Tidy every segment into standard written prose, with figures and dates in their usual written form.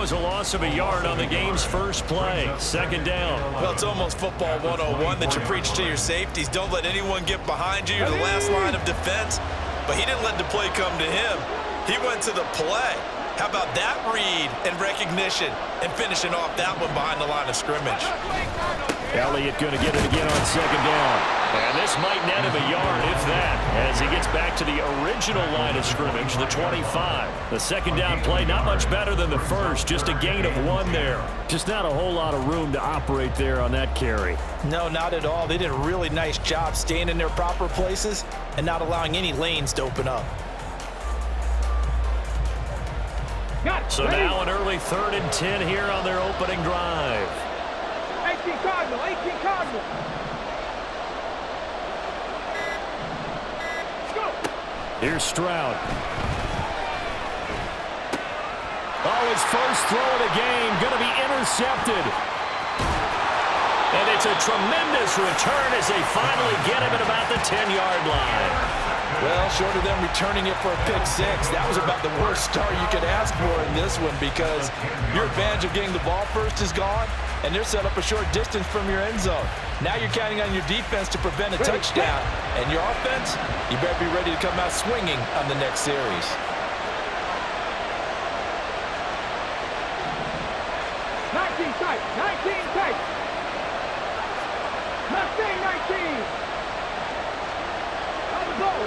was a loss of a yard on the game's first play. Second down. Well, it's almost football 101 that you preach to your safeties. Don't let anyone get behind you. You're the last line of defense. But he didn't let the play come to him. He went to the play. How about that read and recognition and finishing off that one behind the line of scrimmage? Elliott going to get it again on second down. And this might net him a yard, if that, as he gets back to the original line of scrimmage, the 25. The second down play, not much better than the first, just a gain of 1 there. Just not a whole lot of room to operate there on that carry. No, not at all. They did a really nice job staying in their proper places and not allowing any lanes to open up. So now an early 3rd and 10 here on their opening drive. 18 Cardinal, 18 Cardinal. Here's Stroud. Oh, his first throw of the game going to be intercepted. And it's a tremendous return as they finally get him at about the 10-yard line. Well, short of them returning it for a pick-6, that was about the worst start you could ask for in this one because your advantage of getting the ball first is gone, and they're set up a short distance from your end zone. Now you're counting on your defense to prevent a touchdown, and your offense, you better be ready to come out swinging on the next series. Tight, 19 tight. 19. On the goal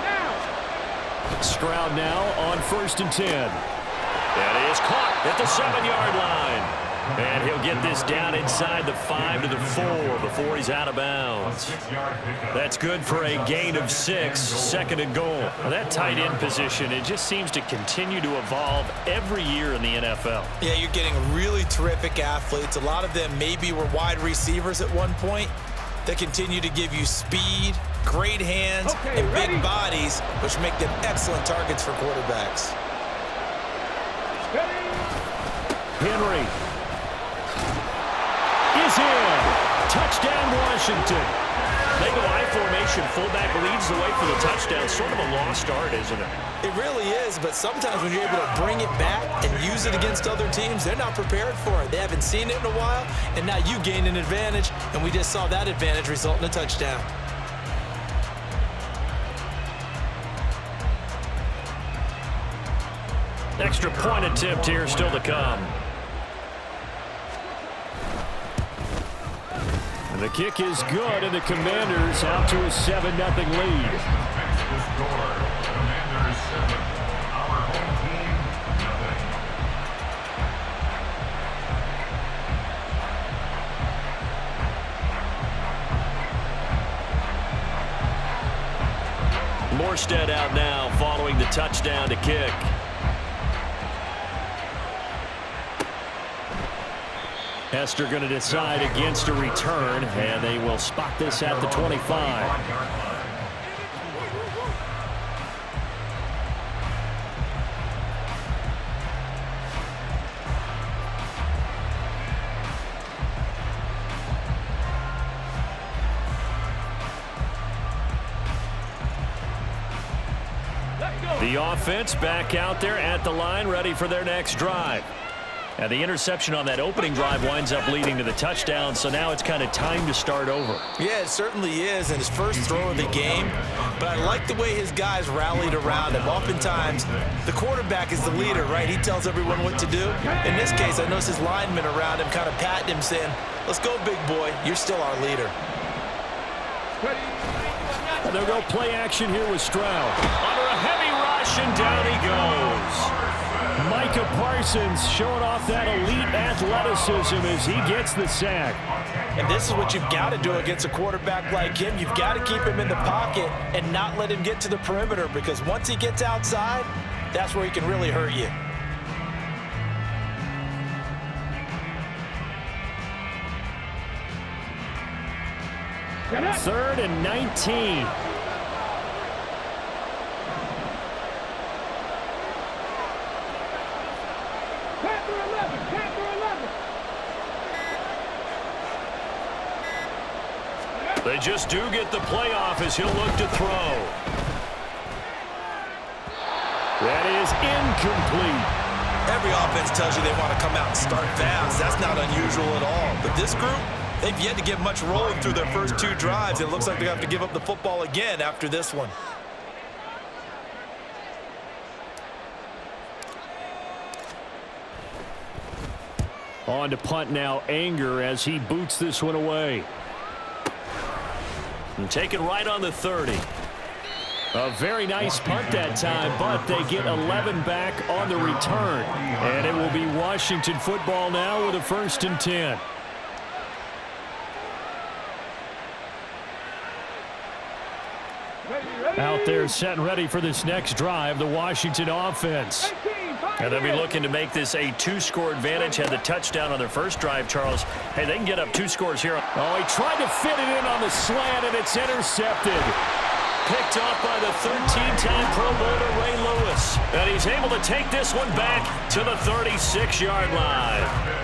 now. Stroud now on 1st and 10. That is caught at the 7-yard line. And he'll get this down inside the 5 to the 4 before he's out of bounds. That's good for a gain of 6, 2nd and goal. Now that tight end position, it just seems to continue to evolve every year in the NFL. Yeah, you're getting really terrific athletes. A lot of them maybe were wide receivers at one point. They continue to give you speed, great hands, and big bodies, which make them excellent targets for quarterbacks. Henry is in. Touchdown, Washington. They go I formation. Fullback leads the way for the touchdown. Sort of a lost art, isn't it? It really is, but sometimes when you're able to bring it back and use it against other teams, they're not prepared for it. They haven't seen it in a while, and now you gain an advantage, and we just saw that advantage result in a touchdown. Extra point attempt here still to come. And the kick is good, and the Commanders out to a 7-0 lead. Morstead out now following the touchdown to kick. Hester going to decide against a return, and they will spot this at the 25. The offense back out there at the line, ready for their next drive. And the interception on that opening drive winds up leading to the touchdown, so now it's kind of time to start over. Yeah, it certainly is, and his first throw of the game. But I like the way his guys rallied around him. Oftentimes, the quarterback is the leader, right? He tells everyone what to do. In this case, I noticed his linemen around him kind of patting him, saying, "Let's go, big boy. You're still our leader." And they'll go play action here with Stroud. Under a heavy rush, and down he goes. Micah Parsons showing off that elite athleticism as he gets the sack. And this is what you've got to do against a quarterback like him. You've got to keep him in the pocket and not let him get to the perimeter, because once he gets outside, that's where he can really hurt you. Third and 19. They just do get the playoff as he'll look to throw. That is incomplete. Every offense tells you they want to come out and start fast. That's not unusual at all. But this group, they've yet to get much rolling through their first 2 drives. It looks like they have to give up the football again after this one. On to punt now, Anger, as he boots this one away. And take it right on the 30. A very nice punt that time, but they get 11 back on the return. And it will be Washington football now with a 1st and 10. Out there set and ready for this next drive, the Washington offense. And they'll be looking to make this a 2-score advantage. Had the touchdown on their first drive, Charles. Hey, they can get up 2 scores here. Oh, he tried to fit it in on the slant, and it's intercepted. Picked off by the 13-time Pro Bowler Ray Lewis. And he's able to take this one back to the 36-yard line.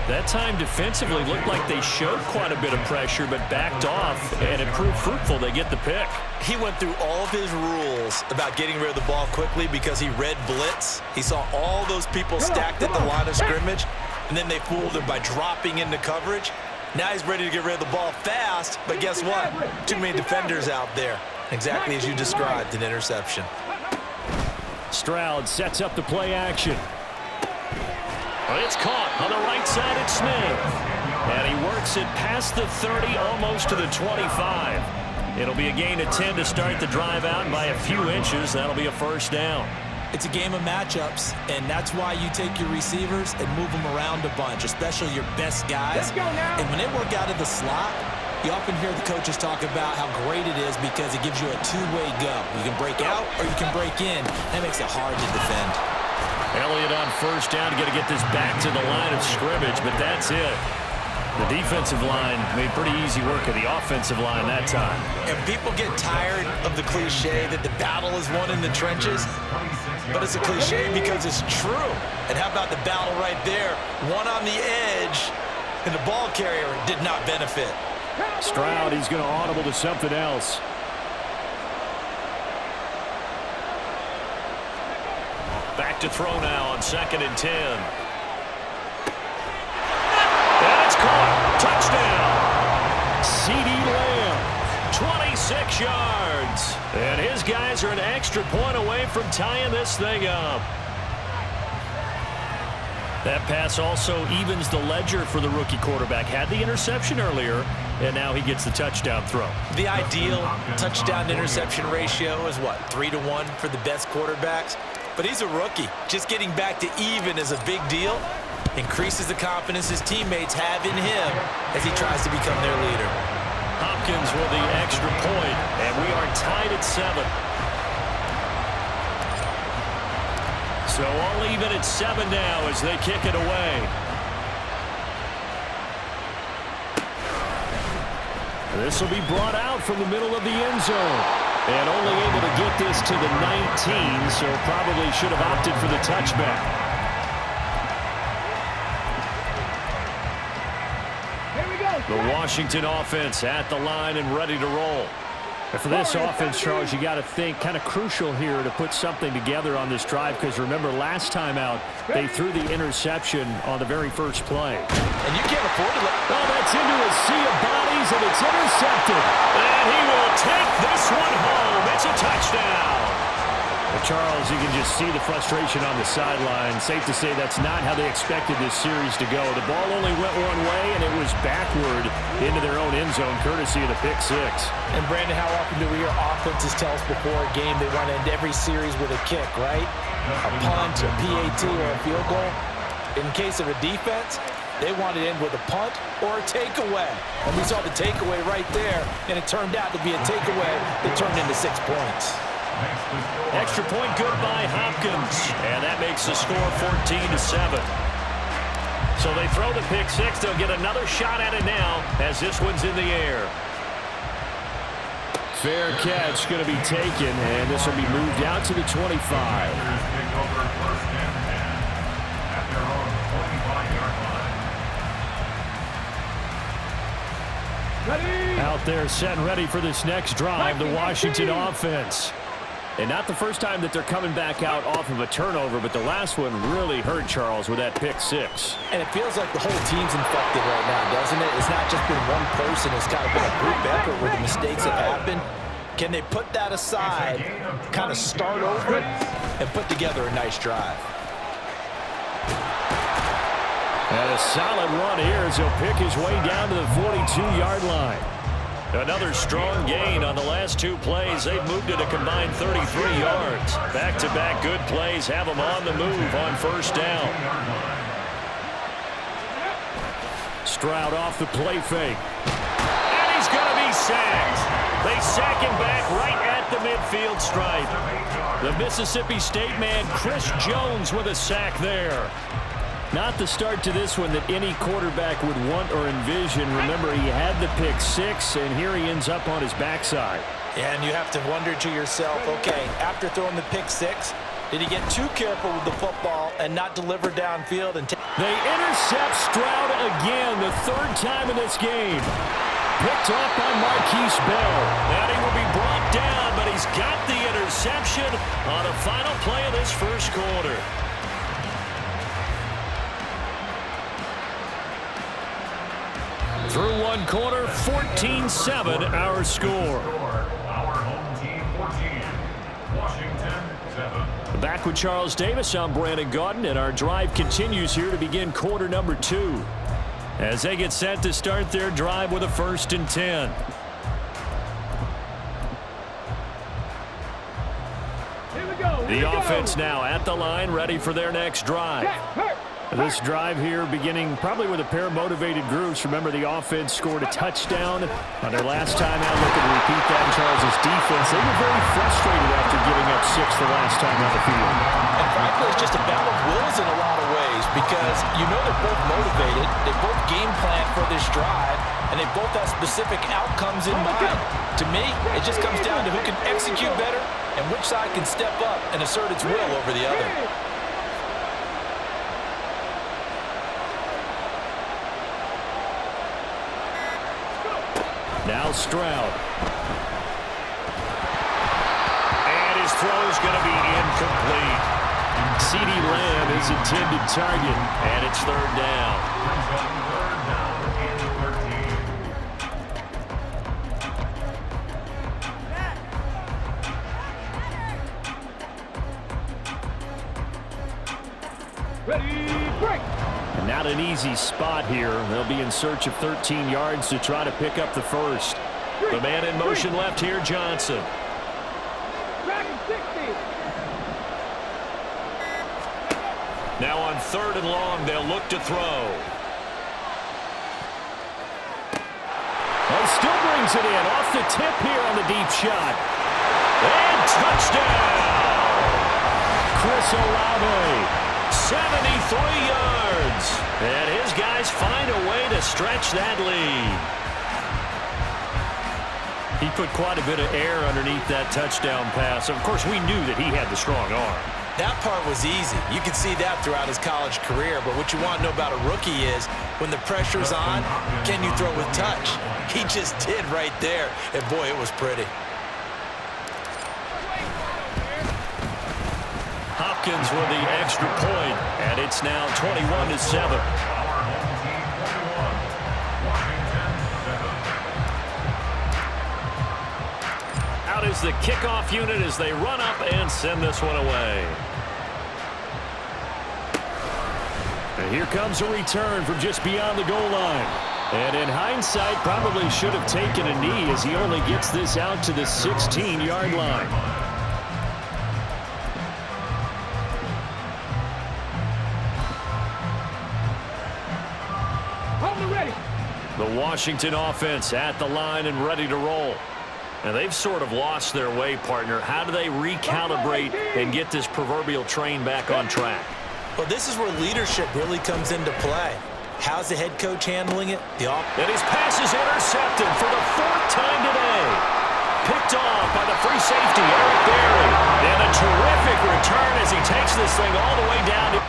That time defensively looked like they showed quite a bit of pressure but backed off, and it proved fruitful. They get the pick. He went through all of his rules about getting rid of the ball quickly because he read blitz. He saw all those people stacked at the line of scrimmage, and then they fooled him by dropping into coverage. Now he's ready to get rid of the ball fast, but guess what? Too many defenders out there. Exactly as you described, an interception. Stroud sets up the play action. It's caught on the right side at Smith. And he works it past the 30, almost to the 25. It'll be a gain of 10 to start the drive out, and by a few inches, that'll be a 1st down. It's a game of matchups, and that's why you take your receivers and move them around a bunch, especially your best guys. And when they work out of the slot, you often hear the coaches talk about how great it is because it gives you a 2-way go. You can break out or you can break in. That makes it hard to defend. Elliott on 1st down, got to get this back to the line of scrimmage, but that's it. The defensive line made pretty easy work of the offensive line that time. And people get tired of the cliche that the battle is won in the trenches, but it's a cliche because it's true. And how about the battle right there? One on the edge, and the ball carrier did not benefit. Stroud, he's going to audible to something else. Back to throw now on 2nd and 10. And it's caught. Touchdown. CeeDee Lamb, 26 yards. And his guys are an extra point away from tying this thing up. That pass also evens the ledger for the rookie quarterback. Had the interception earlier, and now he gets the touchdown throw. The ideal touchdown-interception ratio is what, 3-to-1 for the best quarterbacks? But he's a rookie. Just getting back to even is a big deal. Increases the confidence his teammates have in him as he tries to become their leader. Hopkins with the extra point, and we are tied at 7. So all even at 7 now as they kick it away. This will be brought out from the middle of the end zone. And only able to get this to the 19, so probably should have opted for the touchback. The Washington offense at the line and ready to roll. And for this offense, Charles, you got to think kind of crucial here to put something together on this drive, because remember last time out they threw the interception on the very first play. And you can't afford to let... Oh, that's into a sea of bodies, and it's intercepted. And he will take this one home. It's a touchdown. Well, Charles, you can just see the frustration on the sideline. Safe to say that's not how they expected this series to go. The ball only went one way, and it was backward into their own end zone, courtesy of the pick 6. And, Brandon, how often do we hear offenses tell us before a game they want to end every series with a kick, right? A punt, a PAT, or a field goal. In case of a defense, they want to end with a punt or a takeaway. And we saw the takeaway right there, and it turned out to be a takeaway that turned into 6 points. Extra point good by Hopkins, and that makes the score 14-7. So they throw the pick 6. They'll get another shot at it now as this one's in the air. Fair catch going to be taken, and this will be moved out to the 25. Out there set and ready for this next drive, the Washington offense. And not the first time that they're coming back out off of a turnover, but the last one really hurt Charles with that pick six. And it feels like the whole team's infected right now, doesn't it? It's not just been one person. It's kind of been a group effort where the mistakes have happened. Can they put that aside, kind of start over, and put together a nice drive? And a solid run here as he'll pick his way down to the 42-yard line. Another strong gain on the last two plays. They've moved it a combined 33 yards. Back-to-back good plays have them on the move on first down. Stroud off the play fake. And he's going to be sacked. They sack him back right at the midfield stripe. The Mississippi State man, Chris Jones, with a sack there. Not the start to this one that any quarterback would want or envision. Remember, he had the pick six, and here he ends up on his backside. And you have to wonder to yourself, okay, after throwing the pick six, did he get too careful with the football and not deliver downfield? And they intercept Stroud again, the third time in this game. Picked off by Marquise Bell. And he will be brought down, but he's got the interception on the final play of this first quarter. Through one quarter, 14-7 our score. Back with Charles Davis, I'm Brandon Gaudin, and our drive continues here to begin quarter number 2. As they get set to start their drive with a 1st and 10. Here we go. The offense now at the line, ready for their next drive. This drive here beginning probably with a pair of motivated groups. Remember, the offense scored a touchdown on their last time out. Looking to repeat that in Charles' defense. They were very frustrated after giving up 6 the last time on the field. And frankly, it's just a battle of wills in a lot of ways because you know they're both motivated. They both game plan for this drive, and they both have specific outcomes in mind. To me, it just comes down to who can execute better and which side can step up and assert its will over the other. Now Stroud. And his throw is going to be incomplete. CeeDee Lamb is intended target, and it's 3rd down. Ready, break. And not an easy spot here. They'll be in search of 13 yards to try to pick up the first. The man in motion left here, Johnson. Dragon 60. Now on 3rd and long, they'll look to throw. Oh, still brings it in. Off the tip here on the deep shot. And touchdown! Chris Olave. 73 yards. And his guys find a way to stretch that lead. He put quite a bit of air underneath that touchdown pass. Of course, we knew that he had the strong arm. That part was easy. You can see that throughout his college career. But what you want to know about a rookie is when the pressure's on, can you throw with touch? He just did right there. And, boy, it was pretty. Hopkins with the extra point, and it's now 21-7. Out is the kickoff unit as they run up and send this one away. And here comes a return from just beyond the goal line. And in hindsight, probably should have taken a knee as he only gets this out to the 16-yard line. The Washington offense at the line and ready to roll. And they've sort of lost their way, partner. How do they recalibrate and get this proverbial train back on track? Well, this is where leadership really comes into play. How's the head coach handling it? And his pass is intercepted for the 4th time today. Picked off by the free safety, Eric Berry. And a terrific return as he takes this thing all the way down to...